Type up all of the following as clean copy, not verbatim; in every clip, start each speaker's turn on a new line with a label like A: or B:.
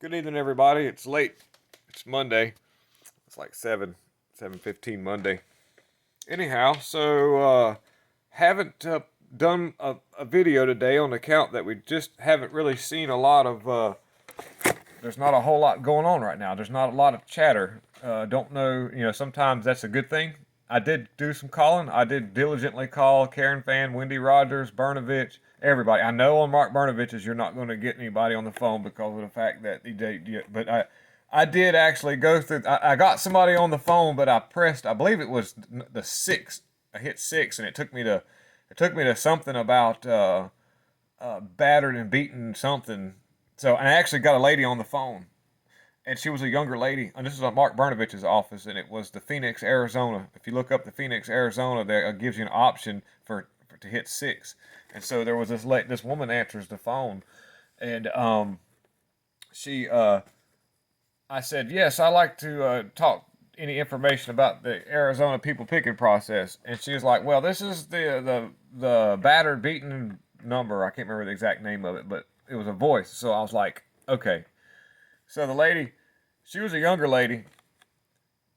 A: Good evening, everybody. It's late. It's Monday. It's like 7:15 Monday. Anyhow, haven't done a video today on account that we just haven't really seen a lot of. There's not a whole lot going on right now. There's not a lot of chatter. Don't know. Sometimes that's a good thing. I did do some calling. I did diligently call Karen Fan, Wendy Rogers, Bernovich, everybody. I know on Mark Bernovich's you're not going to get anybody on the phone because of the fact that but I did actually go through. I got somebody on the phone, but I pressed. I believe it was the six. I hit six, and it took me to something about battered and beaten something. So I actually got a lady on the phone, and she was a younger lady. And this is on Mark Bernovich's office, and it was the Phoenix, Arizona. If you look up the Phoenix, Arizona, there it gives you an option for to hit six. And so there was this woman answers the phone, and she I said, yes, I like to talk any information about the Arizona people picking process. And she was like, well, this is the battered beaten number. I can't remember the exact name of it, but it was a voice. So I was like, okay. So the lady, she was a younger lady,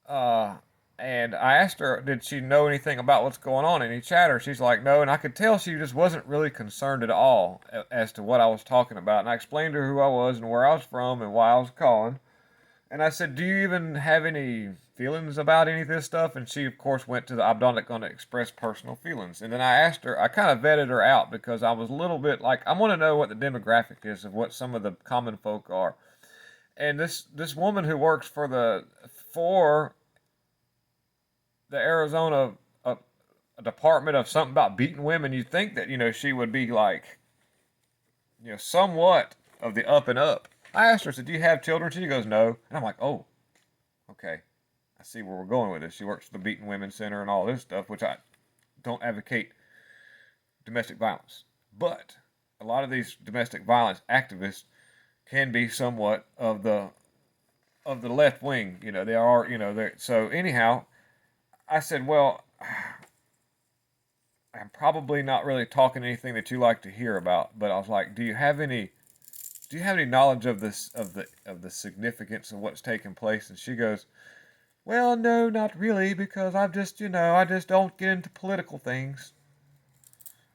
A: and I asked her, did she know anything about what's going on? Any chatter? She's like, no. And I could tell she just wasn't really concerned at all as to what I was talking about. And I explained to her who I was and where I was from and why I was calling. And I said, do you even have any feelings about any of this stuff? And she, of course, went to I'm not going to express personal feelings. And then I asked her, I kind of vetted her out because I was a little bit like, I want to know what the demographic is of what some of the common folk are. And this woman who works for the Arizona Department of something about beating women, you'd think that, she would be like, somewhat of the up and up. I asked her, I said, do you have children? She goes, no. And I'm like, oh, okay. I see where we're going with this. She works for the Beating Women Center and all this stuff, which I don't advocate domestic violence. But a lot of these domestic violence activists can be somewhat of the left wing. They are, so anyhow, I said, well, I'm probably not really talking anything that you like to hear about, but I was like, do you have any knowledge of this of the significance of what's taking place? And she goes, well, no, not really, because I just don't get into political things.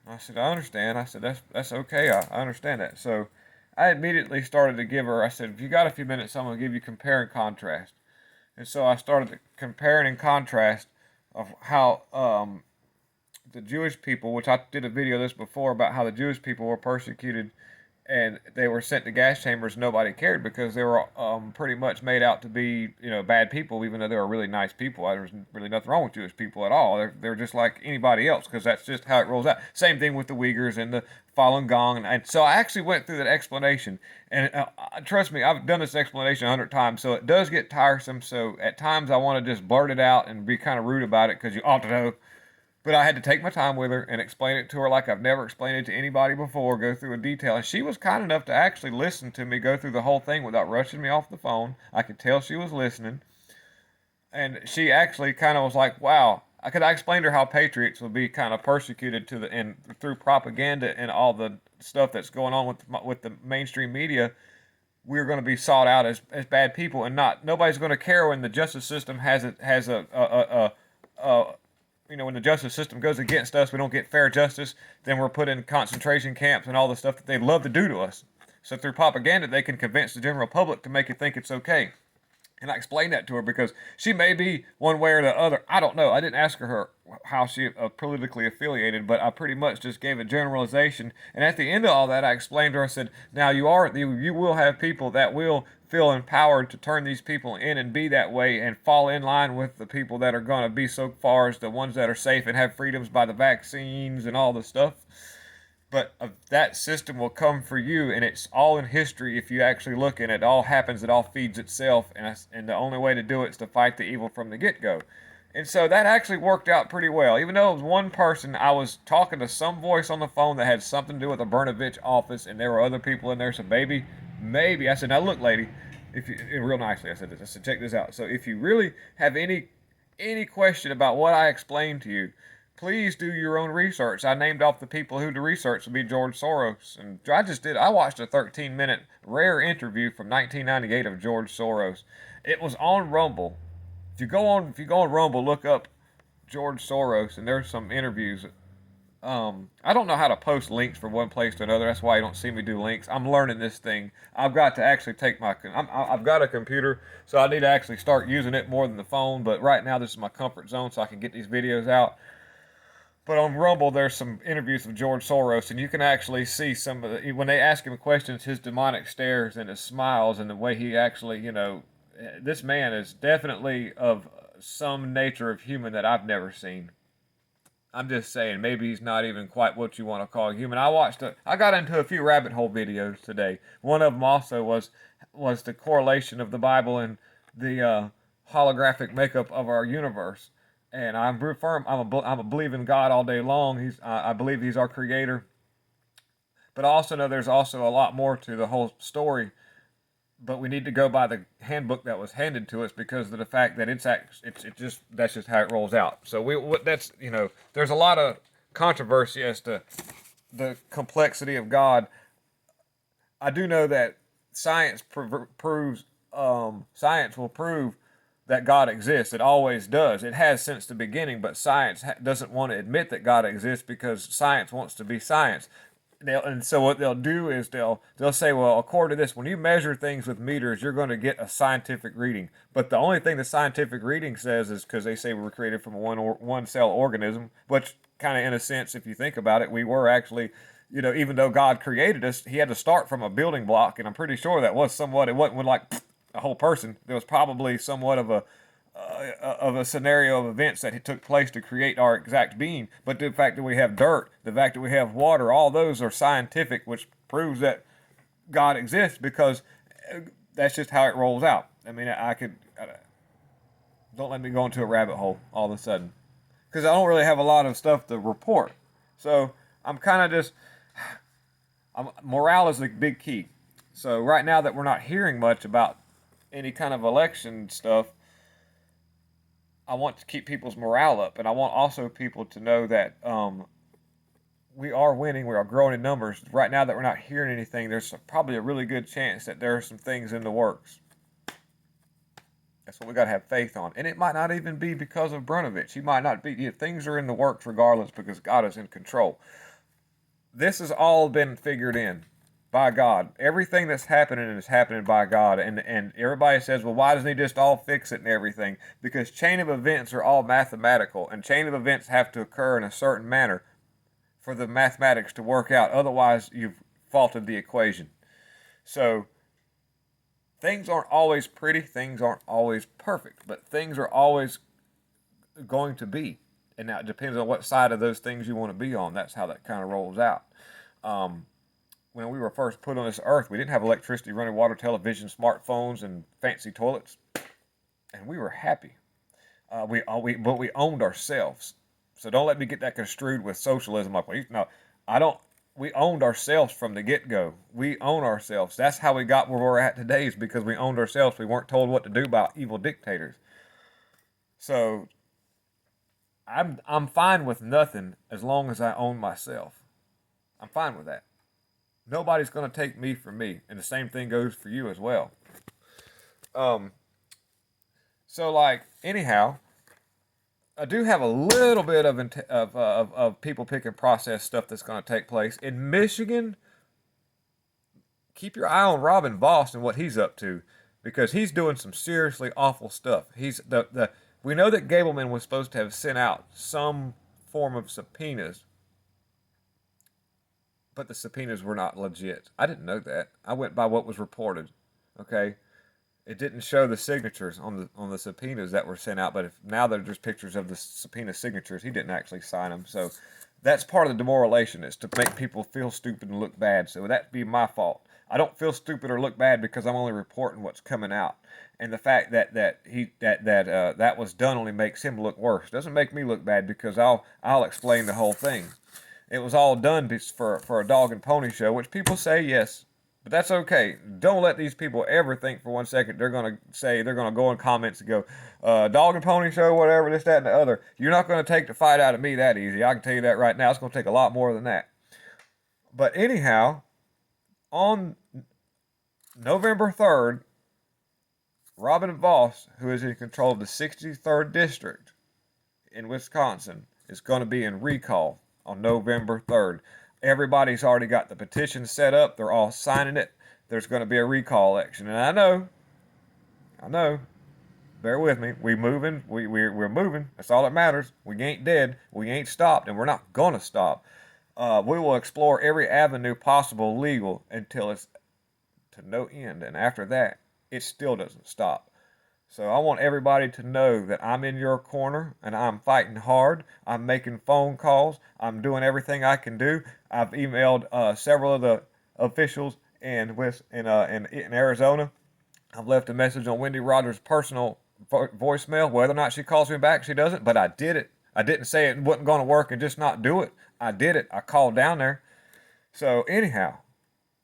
A: I said, I understand. I said, that's okay. I understand that. So I immediately started to give her, I said, if you got a few minutes, I'm going to give you compare and contrast. And so I started comparing and contrast of how the Jewish people, which I did a video of this before about how the Jewish people were persecuted and they were sent to gas chambers. Nobody cared because they were pretty much made out to be, bad people, even though they were really nice people. There was really nothing wrong with Jewish people at all. They're just like anybody else because that's just how it rolls out. Same thing with the Uyghurs and the Falun Gong. And so I actually went through that explanation. And trust me, I've done this explanation 100 times, so it does get tiresome. So at times I want to just blurt it out and be kind of rude about it because you ought to know. But I had to take my time with her and explain it to her like I've never explained it to anybody before, go through a detail. And she was kind enough to actually listen to me go through the whole thing without rushing me off the phone. I could tell she was listening. And she actually kind of was like, wow. I explained to her how patriots would be kind of persecuted and through propaganda and all the stuff that's going on with the mainstream media. We're going to be sought out as bad people, and nobody's going to care when the justice system has when the justice system goes against us, we don't get fair justice, then we're put in concentration camps and all the stuff that they love to do to us. So through propaganda, they can convince the general public to make you think it's okay. And I explained that to her because she may be one way or the other. I don't know. I didn't ask her how she politically affiliated, but I pretty much just gave a generalization. And at the end of all that, I explained to her, I said, now you will have people that will feel empowered to turn these people in and be that way and fall in line with the people that are going to be so far as the ones that are safe and have freedoms by the vaccines and all the stuff. But that system will come for you, and it's all in history if you actually look, and it all happens, it all feeds itself, and the only way to do it is to fight the evil from the get-go. And so that actually worked out pretty well. Even though it was one person, I was talking to some voice on the phone that had something to do with the Bernovich office, and there were other people in there, so maybe, I said, now look, lady, real nicely, I said this, I said, check this out. So if you really have any question about what I explained to you, please do your own research. I named off the people who do research to be George Soros, and I watched a 13-minute rare interview from 1998 of George Soros. It was on Rumble. If you go on Rumble, look up George Soros, and there's some interviews. I don't know how to post links from one place to another. That's why you don't see me do links. I'm learning this thing. I've got to actually I've got a computer, so I need to actually start using it more than the phone. But right now, this is my comfort zone, so I can get these videos out. But on Rumble, there's some interviews of George Soros, and you can actually see some of when they ask him questions, his demonic stares and his smiles and the way he actually, this man is definitely of some nature of human that I've never seen. I'm just saying, maybe he's not even quite what you want to call human. I got into a few rabbit hole videos today. One of them also was the correlation of the Bible and the holographic makeup of our universe. And I'm a believing God all day long. I believe He's our Creator. But I also know there's also a lot more to the whole story. But we need to go by the handbook that was handed to us because of the fact that that's just how it rolls out. So there's a lot of controversy as to the complexity of God. I do know that science will prove that God exists. It always does. It has since the beginning, but science doesn't want to admit that God exists because science wants to be science. And so what they'll do is they'll say, well, according to this, when you measure things with meters, you're going to get a scientific reading. But the only thing the scientific reading says is because they say we were created from a one cell organism, which kind of in a sense, if you think about it, we were actually, even though God created us, He had to start from a building block, and I'm pretty sure that was somewhat. It wasn't like a whole person. There was probably somewhat of a scenario of events that took place to create our exact being. But the fact that we have dirt, the fact that we have water, all those are scientific, which proves that God exists because that's just how it rolls out. I mean, don't let me go into a rabbit hole all of a sudden because I don't really have a lot of stuff to report. So I'm kind of just, morale is the big key. So right now that we're not hearing much about any kind of election stuff, I want to keep people's morale up, and I want also people to know that we are winning. We are growing in numbers. Right now that we're not hearing anything, there's probably a really good chance that there are some things in the works. That's what we got to have faith on. And it might not even be because of Brunovich. He might not be. Things are in the works regardless because God is in control. This has all been figured in by God. Everything that's happening is happening by God. And everybody says, well, why doesn't He just all fix it and everything? Because chain of events are all mathematical, and chain of events have to occur in a certain manner for the mathematics to work out. Otherwise, you've faulted the equation. So things aren't always pretty. Things aren't always perfect. But things are always going to be. And now it depends on what side of those things you want to be on. That's how that kind of rolls out. When we were first put on this earth, we didn't have electricity, running water, television, smartphones, and fancy toilets, and we were happy. But we owned ourselves. So don't let me get that construed with socialism. No, I don't. We owned ourselves from the get-go. We own ourselves. That's how we got where we're at today, is because we owned ourselves. We weren't told what to do by evil dictators. So I'm fine with nothing as long as I own myself. I'm fine with that. Nobody's going to take me from me, and the same thing goes for you as well. Anyhow, I do have a little bit of people picking process stuff that's going to take place in Michigan. Keep your eye on Robin Voss and what he's up to, because he's doing some seriously awful stuff. We know that Gableman was supposed to have sent out some form of subpoenas, but the subpoenas were not legit. I didn't know that. I went by what was reported. Okay, it didn't show the signatures on the subpoenas that were sent out. But now they're just pictures of the subpoena signatures. He didn't actually sign them. So that's part of the demoralization, is to make people feel stupid and look bad. So that'd be my fault. I don't feel stupid or look bad because I'm only reporting what's coming out. And the fact that that was done only makes him look worse. Doesn't make me look bad, because I'll explain the whole thing. It was all done for a dog and pony show, which people say, yes, But that's okay. Don't let these people ever think for 1 second they're going to go in comments and go, dog and pony show, whatever, this, that, and the other. You're not going to take the fight out of me that easy. I can tell you that right now. It's going to take a lot more than that. But anyhow, on November 3rd, Robin Voss, who is in control of the 63rd district in Wisconsin, is going to be in recall on November 3rd. Everybody's already got the petition set up. They're all signing it. There's going to be a recall election. And I know, bear with me. We moving. We're moving. That's all that matters. We ain't dead. We ain't stopped, and we're not going to stop. We will explore every avenue possible legal until it's to no end. And after that, it still doesn't stop. So I want everybody to know that I'm in your corner and I'm fighting hard. I'm making phone calls. I'm doing everything I can do. I've emailed several of the officials in Arizona. I've left a message on Wendy Rogers' personal voicemail. Whether or not she calls me back, she doesn't. But I did it. I didn't say it wasn't going to work and just not do it. I did it. I called down there. So anyhow,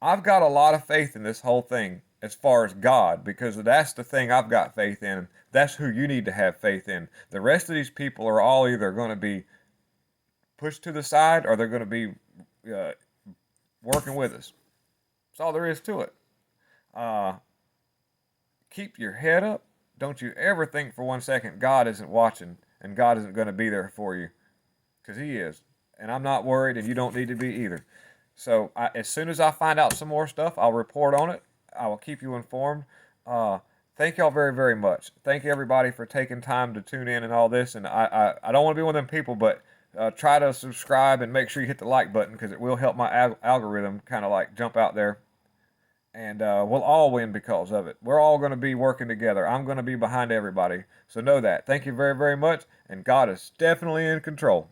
A: I've got a lot of faith in this whole thing as far as God, because that's the thing I've got faith in. That's who you need to have faith in. The rest of these people are all either going to be pushed to the side or they're going to be uh, working with us. That's all there is to it. Uh, Keep your head up. Don't you ever think for 1 second God isn't watching and God isn't going to be there for you, because He is. And I'm not worried, and you don't need to be either. So as soon as I find out some more stuff, I'll report on it. I will keep you informed. Thank y'all very, very much. Thank you, everybody, for taking time to tune in and all this. And I don't want to be one of them people, but try to subscribe and make sure you hit the like button, because it will help my algorithm kind of like jump out there. And we'll all win because of it. We're all going to be working together. I'm going to be behind everybody. So know that. Thank you very, very much. And God is definitely in control.